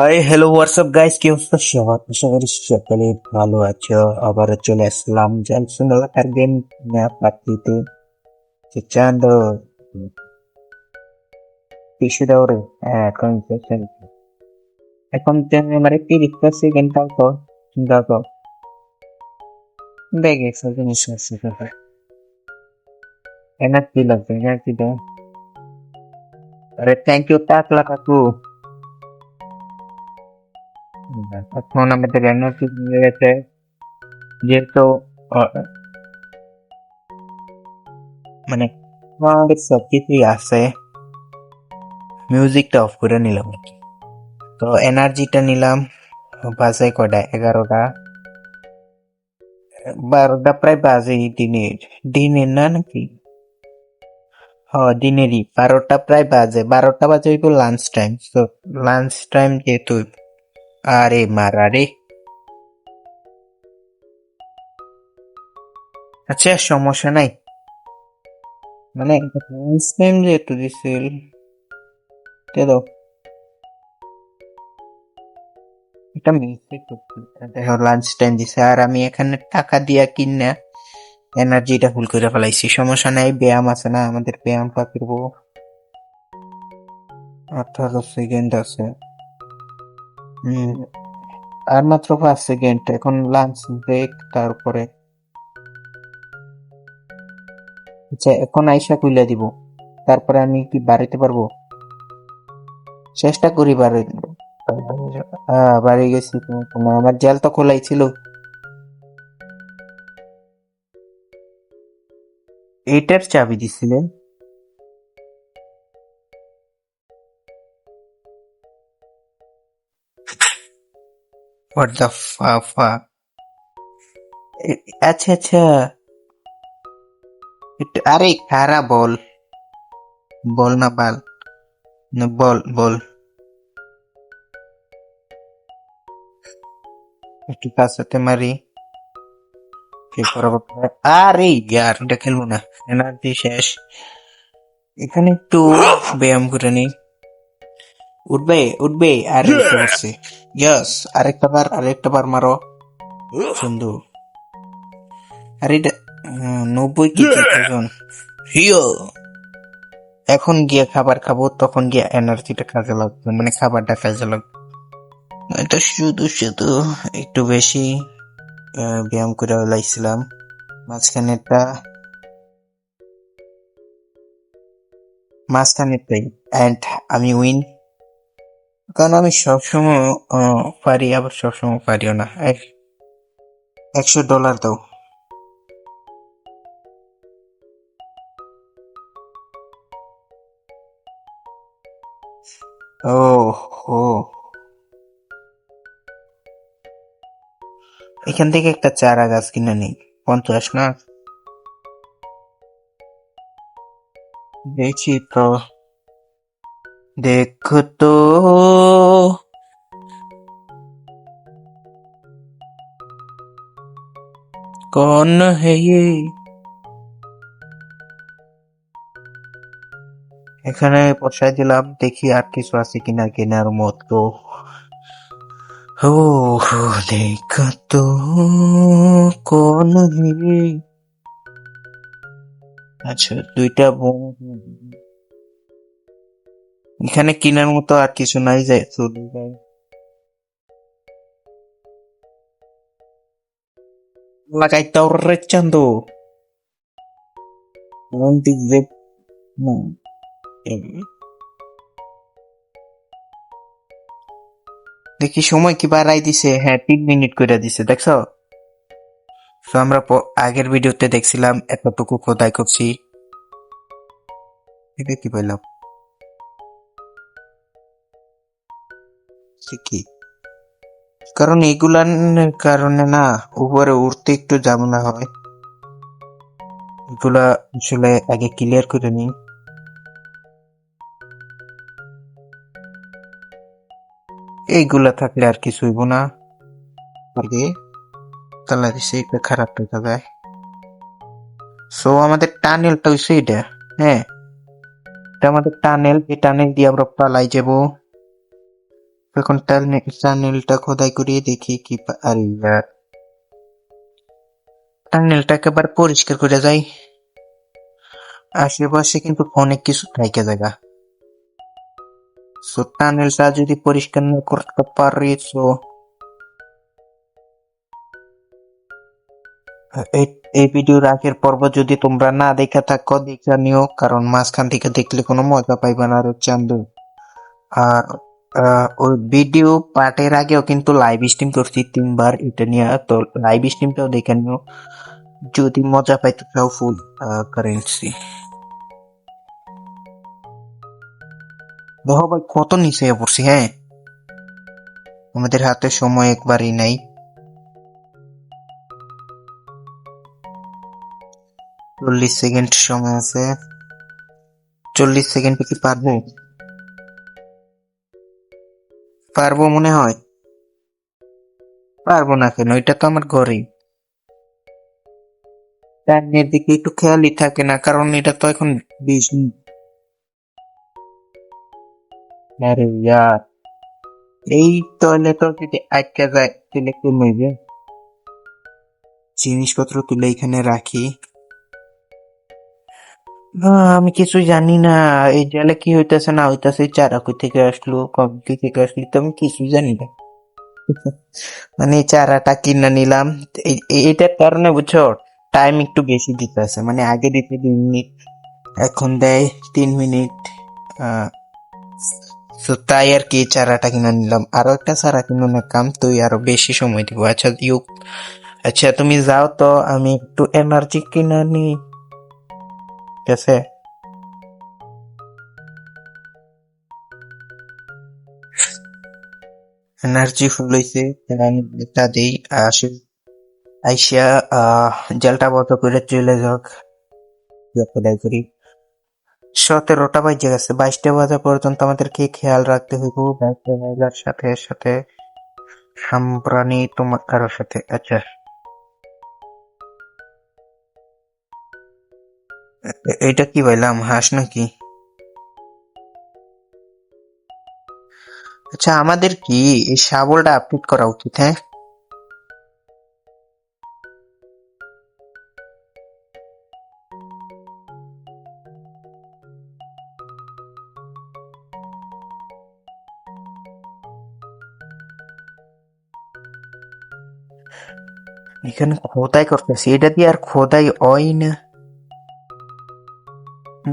Hi hello WhatsApp guys, কি অবস্থা সবার? আশা করি সকলে ভালো আছো। আবারও চলে আসলাম জনসুন্দর গেম ম্যাপ পার্টিতে। চান্দ টিস্যু দাও রে। হ্যাঁ, এখন তুমি আমার 30% থাকো। দেখো, দেখে একটা জিনিস আছে। এনার্জি লাগবে, এনার্জি দাও। আরে থ্যাংক ইউ টাকলা কাকু। এখন আমাদের এনার্জি মিলে গেছে, যেহেতু আহ, মানে আমাদের সবকিছুই আছে। মিউজিকটা অফ করে নিলাম নাকি? তো এনার্জিটা নিলাম। বাজে কয়টা? 11টা 12টা প্রায় বাজে। দিনের দিনের না নাকি? হ, দিনেরই 12টা প্রায় বাজে। 12টা বাজে হইব লাঞ্চ টাইম। তো লাঞ্চ টাইম যেহেতু, আরে মারা রে। আচ্ছা, সমস্যা নাই। মানে লাঞ্চ টাইম যেহেতু দিছিল, তে দাও এটা মিস্টেক করছি। দেখো লাঞ্চ টাইম দিছে আর আমি এখানে টাকা দিয়া কিনা এনার্জিটা ফুল করে ফেলাইছি। সমস্যা নাই, ব্যায়াম আছে না আমাদের, ব্যায়াম পাকিরবো। 18 সেকেন্ড আছে। হুম, আর মাত্র 5 সেকেন্ড। এখন লাঞ্চ ব্রেক, তারপরে আচ্ছা এখন আইসা কইলা দিব, তারপরে আমি কি বাড়িতে পারবো? চেষ্টা করি বাড়ি। হ্যাঁ, বাড়ি গেছি। তোমার আমার জেল তো খোলাই ছিল। এইটার চাবি দিছিলেন? What the fuck. আচ্ছা আচ্ছা, আরে খারাপ বল। বল না বাল, না বল বল। একটু কাছাতে মারি। কি করাবো? আরে ইয়ার, এটা খেলবো না। এনার্জি শেষ। এখানে একটু ব্যায়াম করে নিই। উঠবে উঠবে। আরে উঠে পড়ছে। ইয়েস, আরেকটা বার মারো। সুন্দর। আরে এটা 90 কেজি ওজন। হিও। এখন গিয়ে খাবার খাবো, তখন গিয়ে এনার্জিটা কাজে লাগবে, মানে খাবারটা কাজে লাগবে। এটা শুধু শুধু একটু বেশি ব্যায়াম করে লাইছিলাম মাঝখানেরটা। মাঝখানেরটাই এন্ড আমি উইন। কারণ আমি সবসময় পারি, আবার সবসময় পারিও না। $100 দাও। ও ও, এখান থেকে একটা চারা গাছ কিনে নিই। 50 না? দেখছি তো। দেখো তো, কোন হে ये? এখানে বসাই দিলাম, দেখি আর কিছু আছে কিনা কেনার মতো। ও হো, দেখো তো কোন হে। আচ্ছা, দুইটা বোম। এখানে কেনার মতো আর কিছু নাই, যায় চলে যায়। লাগাইতাও রে চান্দু। কোন দিক যে দেখি সময় কি বাড়াই দিছে। হ্যাঁ, 3 মিনিট করে দিছে, দেখছো? তো আমরা আগের ভিডিওতে দেখছিলাম এতটুকু খোদাই করছি। এটা কি বললাম? সে কি কারণ এগুলার কারণে না, উপরে উঠতে একটু ঝামেলা হয়। এগুলা আসলে আগে ক্লিয়ার করে নিই। এইগুলা থাকলে আর কিছু হইব না। আগে তাহলে দিছে এটা খারাপ হয়ে যাবে। সো আমাদের টানেলটা হইছে এটা। হ্যাঁ, এটা আমাদের টানেল। এই টানেল দিয়ে আমরা পালাই যাব। এখন টানেলটা খোদাই করিয়ে দেখি কি আরে ইয়ার, টানেলটা একেবারে পরিষ্কার করে যাই। আশেপাশে কিন্তু অনেক কিছু থাইকা জায়গা, সো টানেলটা যদি পরিষ্কার না করতে পারি তো এই এই ভিডিওর আগের পর্ব যদি তোমরা না দেখা থাকো দেখা নিও, কারণ মাঝখান থেকে দেখলে কোনো মজা পাইবে না রে চান্দু। আর ওই ভিডিও পার্টের আগেও কিন্তু লাইভ স্ট্রিম করছি 3 বার এটা নিয়ে, তো লাইভ স্ট্রিমটাও দেখে নিও যদি মজা পাইতে চাও ফুল কারেন্সি। দেখো ভাই কত নিচে পড়ছি, হ্যাঁ আমাদের হাতে সময় একবারই নাই। 40 সেকেন্ড সময় আছে, 40 সেকেন্ডে কি পারবো? পারবো মনে হয়। পারবো না কেন, এটা তো আমার ঘরেই। টাইমের দিকে একটু খেয়ালই থাকে না, কারণ এটা তো এখন 20 মিনিট। আরে ইয়ার, এই টয়লেটও যদি আটকে যায় তাহলে কমে, জিনিসপত্র তুলে এখানে রাখি। আমি কিছু জানি না, এই জেলে কি হইতেছে না হইতেছে, চারা কই থেকে আসলো কবে থেকে আসলো তো আমি কিছু জানি না। মানে এই চারাটা কিনে নিলাম, এটার কারণে বুঝছো টাইম একটু বেশি দিতেছে, মানে আগে দিতে 2 মিনিট, এখন দেয় 3 মিনিট। আহ তো তাই আর কি চারাটা কিনে নিলাম, আরো একটা চারা কিনো না, কাম তুই আরো বেশি সময় দিব। আচ্ছা আচ্ছা তুমি যাও তো, আমি একটু এনার্জি কিনে নি, ঠিক আছে? এনার্জি ফুল হইছে, আমি এটা দেই আসে আইসা। জেলটা বন্ধ করে চলে যাক, খোদাই করি। 17টা বাজে গেছে, 22টা বাজা পর্যন্ত আমাদেরকে খেয়াল রাখতে হইব বাইকটা মহিলার সাথে সাথে সাম্প্রাণী তোমার কারোর সাথে। আচ্ছা এইটা কি বললাম, হাঁস নাকি? আচ্ছা আমাদের কি এই শাবলটা আপডেট করা উচিত, হ্যাঁ? এখানে খোদাই করতেছি, এটা দিয়ে আর খোদাই হয় না।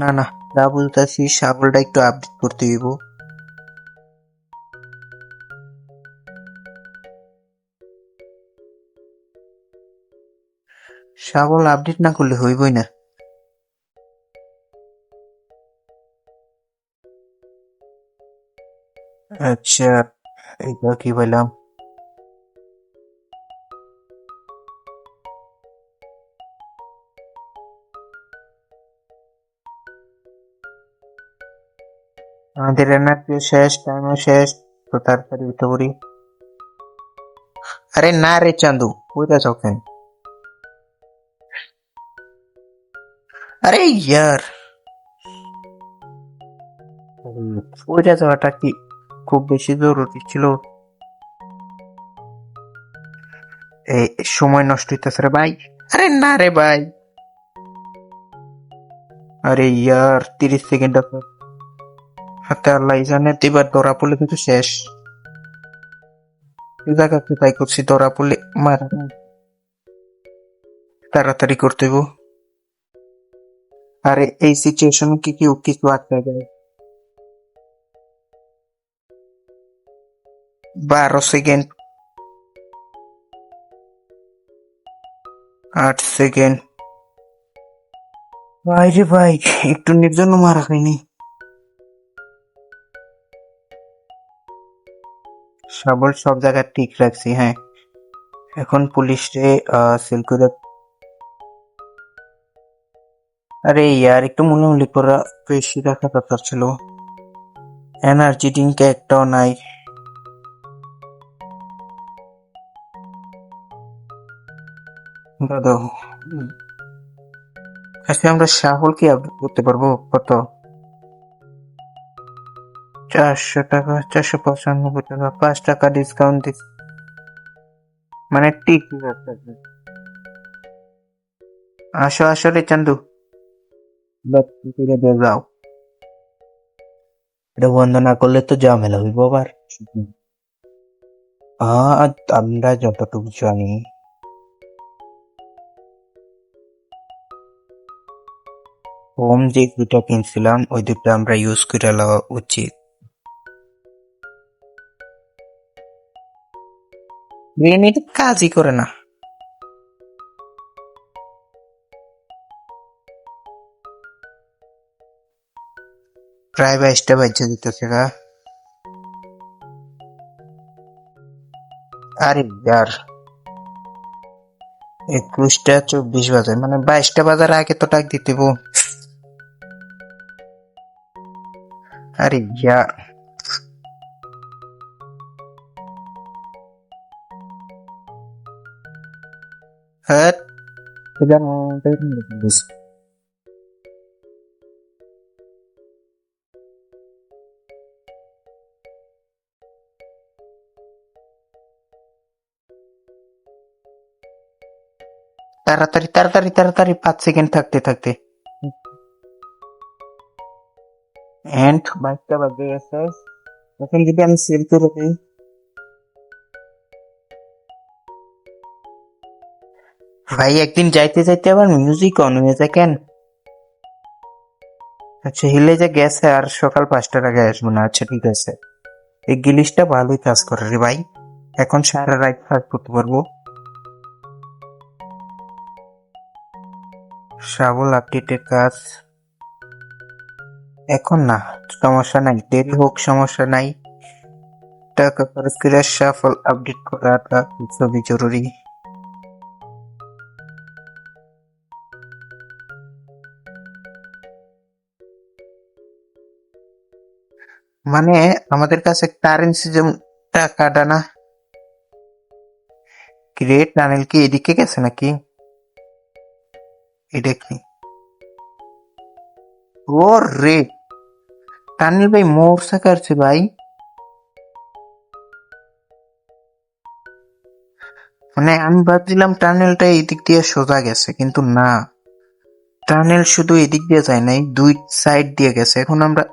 না না, যা বলতেছি শাবলটা একটু আপডেট করতে হইব। শাবল আপডেট না করলে হইবই না। আচ্ছা এইটা কি বললাম, আমাদের এনার্জি শেষ, টাইমও শেষ, তো তাড়াতাড়ি উঠে পড়ি। আরে না রে চান্দু, কোথায় যাও কেন? আরে ইয়ার, ওইটা যাওয়াটা কি খুব বেশি জরুরি ছিল? এই সময় নষ্ট হইতেছে রে ভাই। আরে না রে ভাই, আরে ইয়ার 30 সেকেন্ড আছে হাতে, আল্লাহ জানে এবার ধরা পড়লে কিন্তু শেষ। এই জায়গাতে তাই করছি, ধরা পড়লে মারা, তাড়াতাড়ি করতে হইব। আরে এই সিচুয়েশন কি কেউ কিছু আটকা যায়? 12 সেকেন্ড, 8 সেকেন্ড। ভাই রে ভাই, একটু জন্য মারা খাইনি। সবল সব জায়গায় ঠিক রাখছি, হ্যাঁ। এখন পুলিশে সেল করে। আরে ইয়ার একটু মুলামুলি করা বেশি রাখা দরকার ছিল। এনার্জি ড্রিঙ্ক একটাও নাই দাদা। আজকে আমরা সাহল কি আপডেট করতে পারবো কত? 400 টাকা, 495 টাকা, 5 টাকা ডিসকাউন্ট দিস, মানে টিকিট আছে। আসো আসো রে চান্দু, বাতি করে দিয়ে যাও। এটা বন্ধ না করলে তো ঝামেলা হইব আবার। আমরা যতটুকু জানি, হোম যে দুটা কিনছিলাম ওই দুটো আমরা ইউজ করে লওয়া উচিত। এটা কাজই করে না। প্রায় 22টা বাজে দিতেছে গা। আরে ইয়ার, 21টা 24 বাজে, মানে 22টা বাজার আগে তো ডাক দিতে হইবো। আরে ইয়ার, হ্যাঁ। তাড়াতাড়ি তাড়াতাড়ি তাড়াতাড়ি, 5 সেকেন্ড থাকতে থাকতে। এন্ড 22টা বাজে গেছে। এখন যদি আমি সেভ করে দিই, ভাই একদিন যাইতে যাইতে আবার মিউজিক অন হয়ে যায় কেন? আচ্ছা হিলে যে গেছে আর সকাল 5টার আগে আসবো না, আচ্ছা ঠিক আছে। এই গিলিশটা ভালোই কাজ করে রে ভাই, এখন সারা রাত কাজ করতে পারবো। শ্রাবল আপডেটের কাজ এখন না, সমস্যা নাই, দেরি হোক সমস্যা নাই। টাকা খরচ করে সাফল আপডেট করাটা খুবই জরুরি। মানে আমাদের কাছে কারেন্সি যেমন টাকাটা না। গ্রেট টানেল কি এদিকে গেছে নাকি? এটা কি? ও রে, টানেল ভাই মোরসা কাটছে ভাই। মানে আমি ভাবছিলাম টানেলটা এই দিক দিয়ে সোজা গেছে, কিন্তু না, টানেল শুধু এদিক দিয়ে যায় নাই, দুই সাইড দিয়ে গেছে। এখন আমরা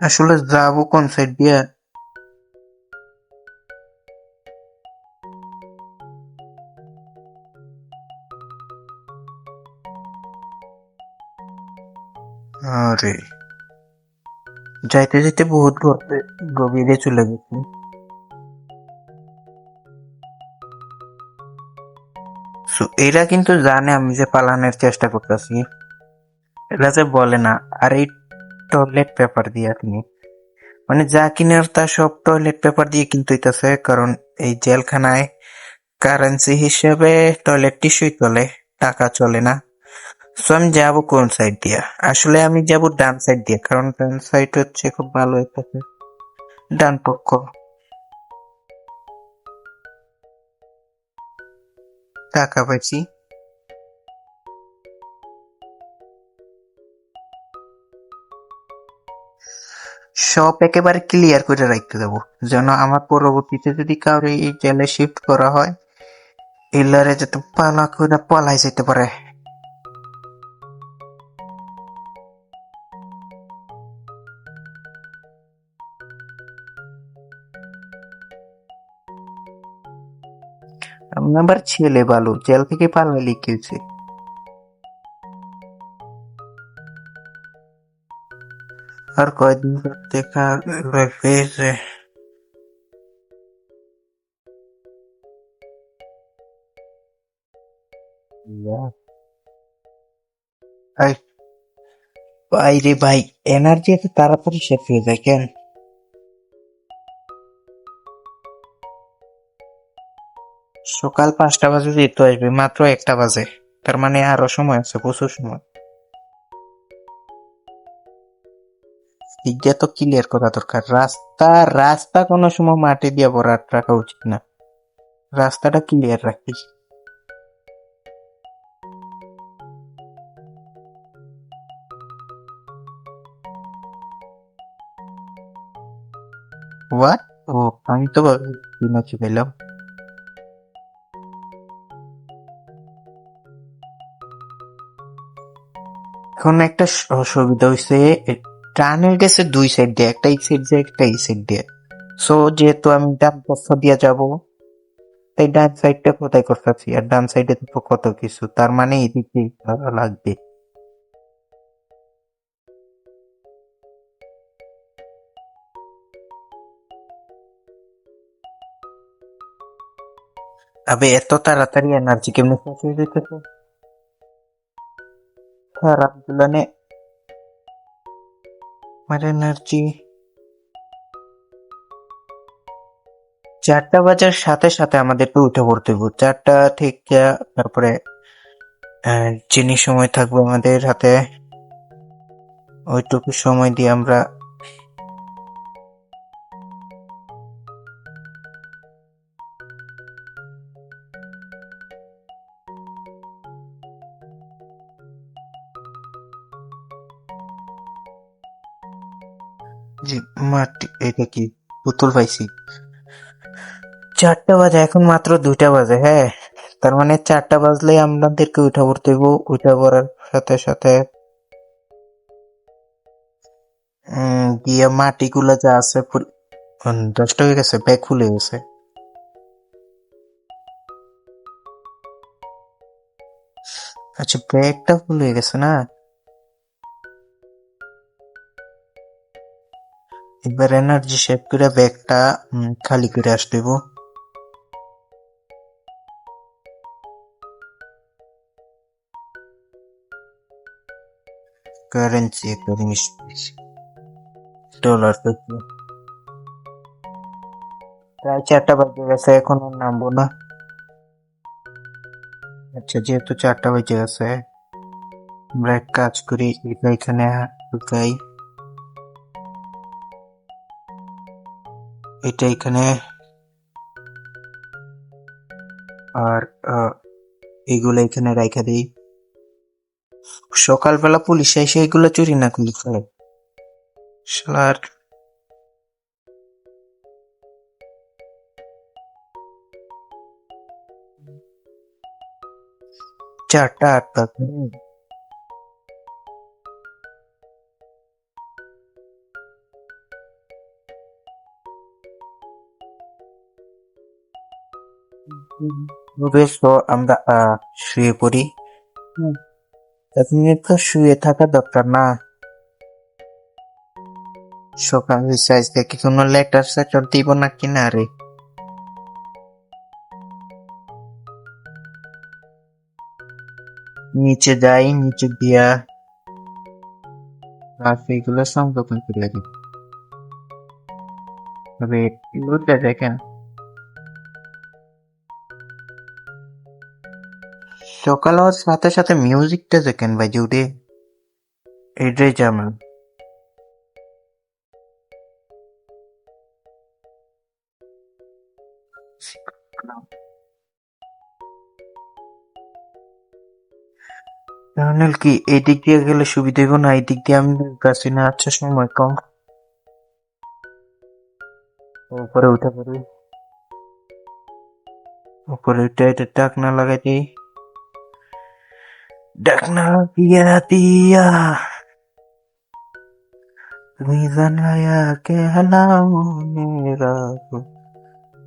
আসলে যাবো কোন সাইড দিয়ে? আরে যাইতে যাইতে বহুত গভীরে চলে গেছি। এরা কিন্তু জানে আমি যে পালানোর চেষ্টা করতেছি, এরা যে বলে না। আর এই টয়লেট পেপার দিয়ে তুমি, মানে যা কিনার তা সব টয়লেট পেপার দিয়ে কিনতে হইতাছে, কারণ এই জেলখানায় কারেন্সি হিসেবে টয়লেট টিস্যুই চলে, টাকা চলে না। সো আমি যাবো কোন সাইড দিয়া? আসলে আমি যাব ডান সাইড দিয়ে, কারণ ডান সাইড হচ্ছে খুব ভালো হইতেছে, ডান পক্ষ। টাকা পাইছি, সব একেবারে ক্লিয়ার করে রাখতে দেবো, যেন আমার পরবর্তীতে যদি কাউরে এই জেলে শিফট করা হয়, এলারে যাতে পালা করে পলাই যেতে পারে। আমি আবার ছেলে ভালো, জেল থেকে পালাইলে কি হয়েছে? আর কয়দিন পর দেখা লাগবে যে আই, ভাই রে ভাই, এনার্জি এত তাড়াতাড়ি শেষ হয়ে যায় কেন? সকাল 5টা বাজে যেতে আসবে, মাত্র 1টা বাজে, তার মানে আরো সময় আছে, প্রচুর সময়। দিকটা তো ক্লিয়ার করা দরকার। রাস্তা রাস্তা কোনো সময় মাটি দিয়ে ভরাট রাখা উচিত না, রাস্তাটা ক্লিয়ার রাখি। হোয়াট? ও, আমি তো বিনাচি পেলাম। এখন একটা অসুবিধা হয়েছে, টানের গেছে দুই সাইড দিয়ে, একটা এই সাইড দিয়ে একটা এই সাইড দিয়ে। সো যেহেতু আমি ডান পাশা দিয়ে যাব, তাই ডান সাইডটা কোথায় করতেছি, আর ডান সাইডে তো কত কিছু, তার মানে এদিক দিয়ে লাগবে। আবে এত তাড়াতাড়ি এনার্জি কেমনে শেষ হয়ে যেতেছে? খারাপ গুলানে আমার এনার্জি 4টা বাজার সাথে সাথে আমাদের তো উঠে পড়তে হবে 4টা থেকে। তারপরে যিনি সময় থাকবে আমাদের হাতে, ওইটুকু সময় দিয়ে আমরা যে মাটি, এটা কি পুতুল পাইছি? 4টা বাজে, এখন মাত্র 2টা বাজে। হ্যাঁ, তার মানে 4টা বাজলে আমাদেরকে উঠে পড়তে হইব। উঠে পড়ার সাথে সাথে গিয়ে মাটিগুলো যা আছে নষ্ট হয়ে গেছে, ব্যাগ খুলে গেছে। আচ্ছা, ব্যাগটা ফুল হয়ে গেছে না? এবার এনার্জি সেভ করে ব্যাগটা খালি করে আসতে হইব। কারেন্সি একটা জিনিস পেয়েছি, ডলার পেয়েছি। প্রায় 4টা বাজে গেছে, এখন আর নামবো না। আচ্ছা, যেহেতু 4টা বেজে গেছে, আমরা এক কাজ করি, এটা এখানে ঢুকাই, এটা এখানে, আর এগুলো এখানে রাখা দিই। সকালবেলা পুলিশ এসে এগুলো চুরি না করলে চলে। শালার 4টা 8টা। বেশ, তো আমরা শুয়ে পড়ি। এখন তো শুয়ে থাকা দরকার না, সকাল হয়েছে, আজকে কি কোনো লেটার সেটার দিব নাকি না রে? নিচে যাই, নিচে দিয়া এগুলো সংরক্ষণ করে রাখি। তবে লুটটা দেখেন, সকাল হওয়ার সাথে সাথে মিউজিকটা দেখেন ভাই, জুড়ে এটাই জামাল। তাহলে কি এই দিক দিয়ে গেলে সুবিধা হইব না এই দিক দিয়ে? আমি কাছে না, আচ্ছা সময় কম, উপরে উঠে পড়ি। উপরে উঠে এটা ডাকনা লাগাই দিই, ডাকনা দিয়া দিয়া তুমি জানায়া কেলাম রাখো,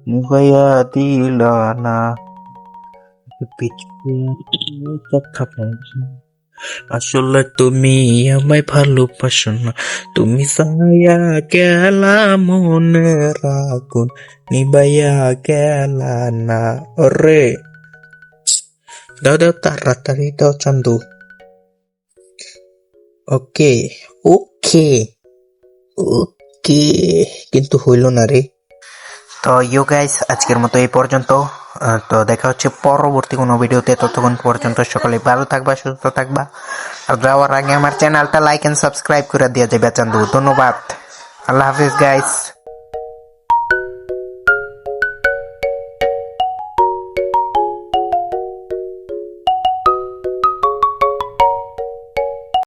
মুগাইয়া দিলা না কথা পাইছি। আসলে তুমি আমায় ভালোবাসো না, তুমি সায়া গেলা মনের আগুন নিবাইয়া গেলা না। ওরে দাও দাও, তাড়াতাড়ি দাও চান্দু। ওকে ওকে ওকে, কিন্তু হইল না রে। তো ইউ গাইস, আজকের মতো এই পর্যন্ত। তো দেখা হচ্ছে পরবর্তী কোনো ভিডিওতে। ততক্ষণ পর্যন্ত সকলে ভালো থাকবা, সুস্থ থাকবা। আর যাওয়ার আগে আমার চ্যানেলটা লাইক এন্ড সাবস্ক্রাইব করে দিয়ে যাবে চান্দু। ধন্যবাদ, আল্লাহ হাফিজ গাইস।